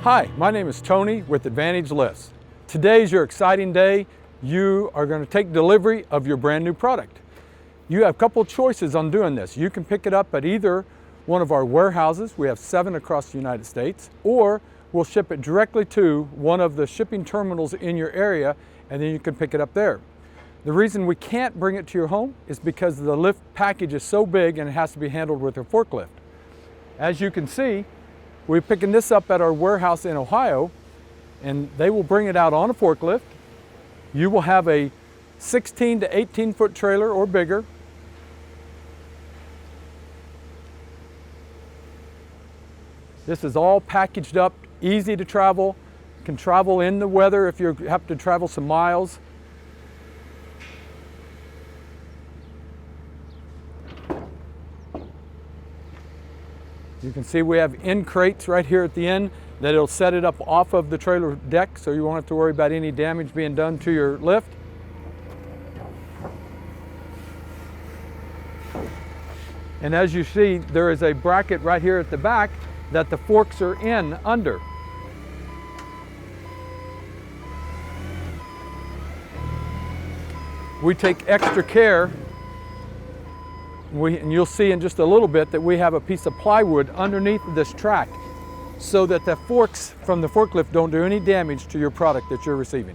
Hi, my name is Tony with Advantage Lifts. Today's your exciting day. You are going to take delivery of your brand new product. You have a couple choices on doing this. You can pick it up at either one of our warehouses. We have 7 across the United States, or we'll ship it directly to one of the shipping terminals in your area, and then you can pick it up there. The reason we can't bring it to your home is because the lift package is so big and it has to be handled with a forklift. As you can see, we're picking this up at our warehouse in Ohio, and they will bring it out on a forklift. You will have a 16 to 18 foot trailer or bigger. This is all packaged up, easy to travel. You can travel in the weather if you have to travel some miles. You can see we have end crates right here at the end that it'll set it up off of the trailer deck, so you won't have to worry about any damage being done to your lift. And as you see, there is a bracket right here at the back that the forks are in under. We take extra care, and you'll see in just a little bit that we have a piece of plywood underneath this track so that the forks from the forklift don't do any damage to your product that you're receiving.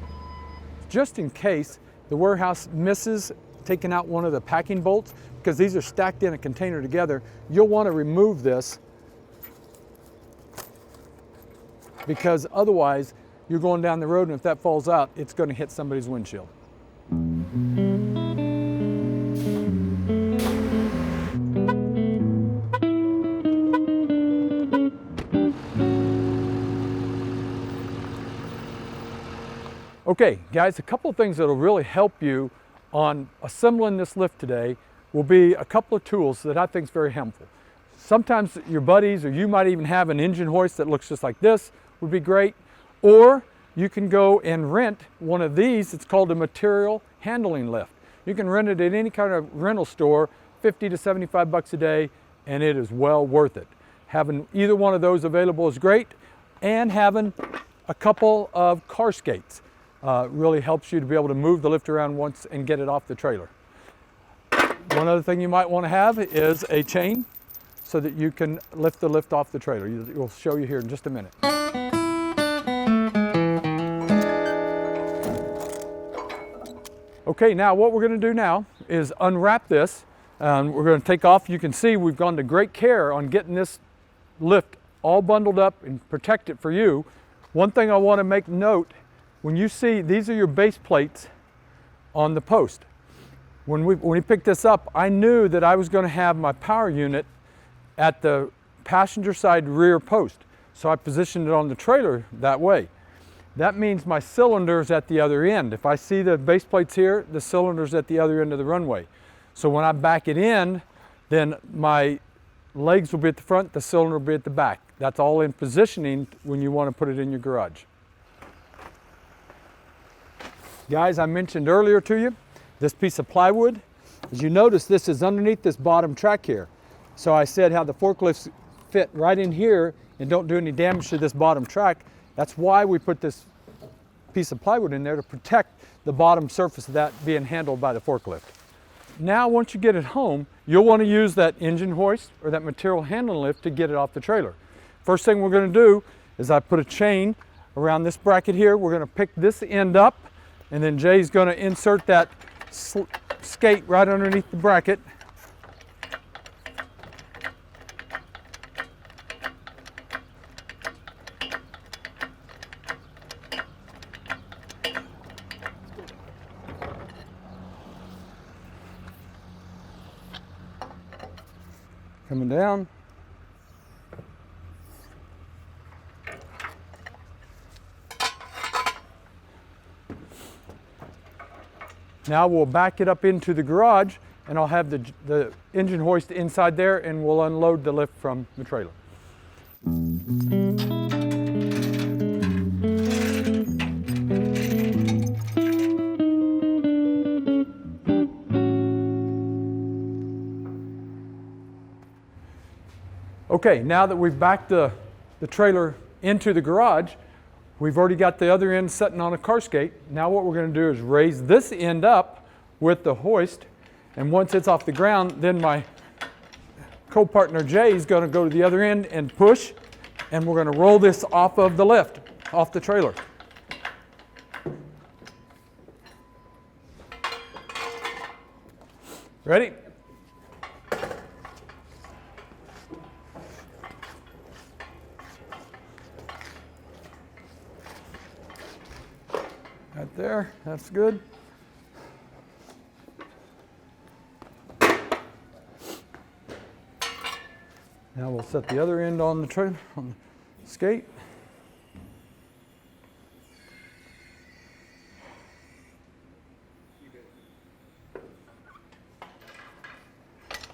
Just in case the warehouse misses taking out one of the packing bolts, because these are stacked in a container together, you'll want to remove this, because otherwise you're going down the road and if that falls out, it's going to hit somebody's windshield. Okay, guys, a couple of things that will really help you on assembling this lift today will be a couple of tools that I think is very helpful. Sometimes your buddies or you might even have an engine hoist that looks just like this, would be great. Or you can go and rent one of these. It's called a material handling lift. You can rent it at any kind of rental store, 50 to 75 bucks a day, and it is well worth it. Having either one of those available is great, and having a couple of car skates really helps you to be able to move the lift around once and get it off the trailer. One other thing you might want to have is a chain so that you can lift the lift off the trailer. We'll show you here in just a minute. Okay, now what we're going to do now is unwrap this. We're going to take off. You can see we've gone to great care on getting this lift all bundled up and protect it for you. One thing I want to make note, when you see these are your base plates on the post. When we picked this up, I knew that I was going to have my power unit at the passenger side rear post. So I positioned it on the trailer that way. That means my cylinder's at the other end. If I see the base plates here, the cylinder's at the other end of the runway. So when I back it in, then my legs will be at the front, the cylinder will be at the back. That's all in positioning when you want to put it in your garage. Guys, I mentioned earlier to you, this piece of plywood, as you notice, this is underneath this bottom track here. So I said how the forklifts fit right in here and don't do any damage to this bottom track. That's why we put this piece of plywood in there, to protect the bottom surface of that being handled by the forklift. Now, once you get it home, you'll want to use that engine hoist or that material handling lift to get it off the trailer. First thing we're going to do is I put a chain around this bracket here. We're going to pick this end up, and then Jay's going to insert that skate right underneath the bracket. Coming down. Now we'll back it up into the garage, and I'll have the engine hoist inside there, and we'll unload the lift from the trailer. Okay, now that we've backed the trailer into the garage. We've already got the other end sitting on a car skate. Now what we're going to do is raise this end up with the hoist, and once it's off the ground, then my co-partner Jay is going to go to the other end and push, and we're going to roll this off of the lift, off the trailer. Ready? Right there, that's good. Now we'll set the other end on the trailer, on the skate.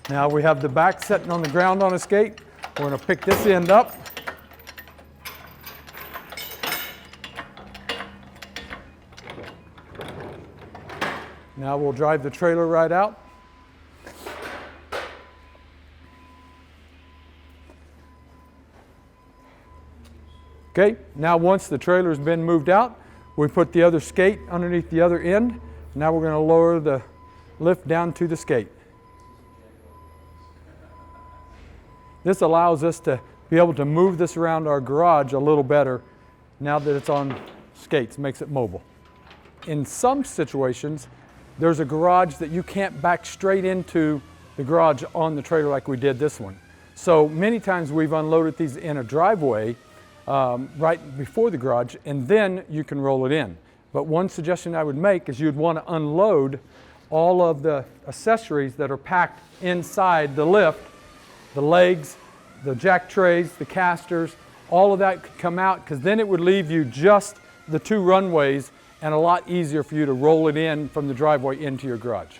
Now we have the back sitting on the ground on a skate. We're going to pick this end up. Now we'll drive the trailer right out. Okay, now once the trailer's been moved out, we put the other skate underneath the other end. Now we're going to lower the lift down to the skate. This allows us to be able to move this around our garage a little better now that it's on skates, makes it mobile. In some situations, there's a garage that you can't back straight into the garage on the trailer like we did this one. So many times we've unloaded these in a driveway right before the garage, and then you can roll it in. But one suggestion I would make is you'd want to unload all of the accessories that are packed inside the lift, the legs, the jack trays, the casters, all of that could come out, because then it would leave you just the two runways and a lot easier for you to roll it in from the driveway into your garage.